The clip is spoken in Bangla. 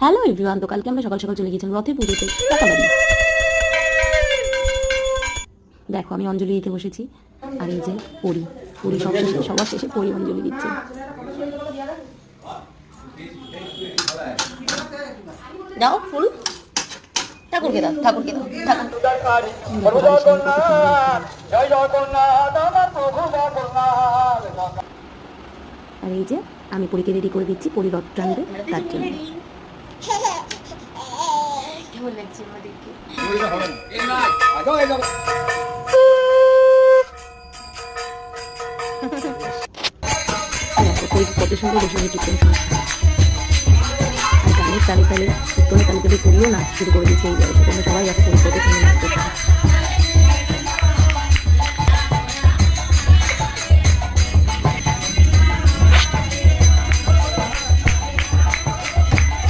হ্যালো এভরিওয়ান, তো কালকে আমরা সকাল সকাল চলে গিয়েছিলাম রথের পুজোতে টাকাবাড়ি। দেখো আমি অঞ্জলি দিতে বসেছি, আর এই যে পরি পরি সবার শেষে পরি অঞ্জলি দিচ্ছে। দাও ফুল, ঠাকুরকে দাও, ঠাকুরকে দাও, আর এই যে আমি পরীকে রেডি করে দিচ্ছি, পরি রথ টানবে তার জন্য। কেমন লাগছে আমাদেরকে? কত সুন্দর বসে বসে কীর্তন শুনছে, আর গানের তালে তালে কীর্তনের তালে তালে পড়িও নাচ শুরু করে দিচ্ছে এই বয়সে। তোমরা সবাই এখন পরি কত সুন্দর নাচ করছে।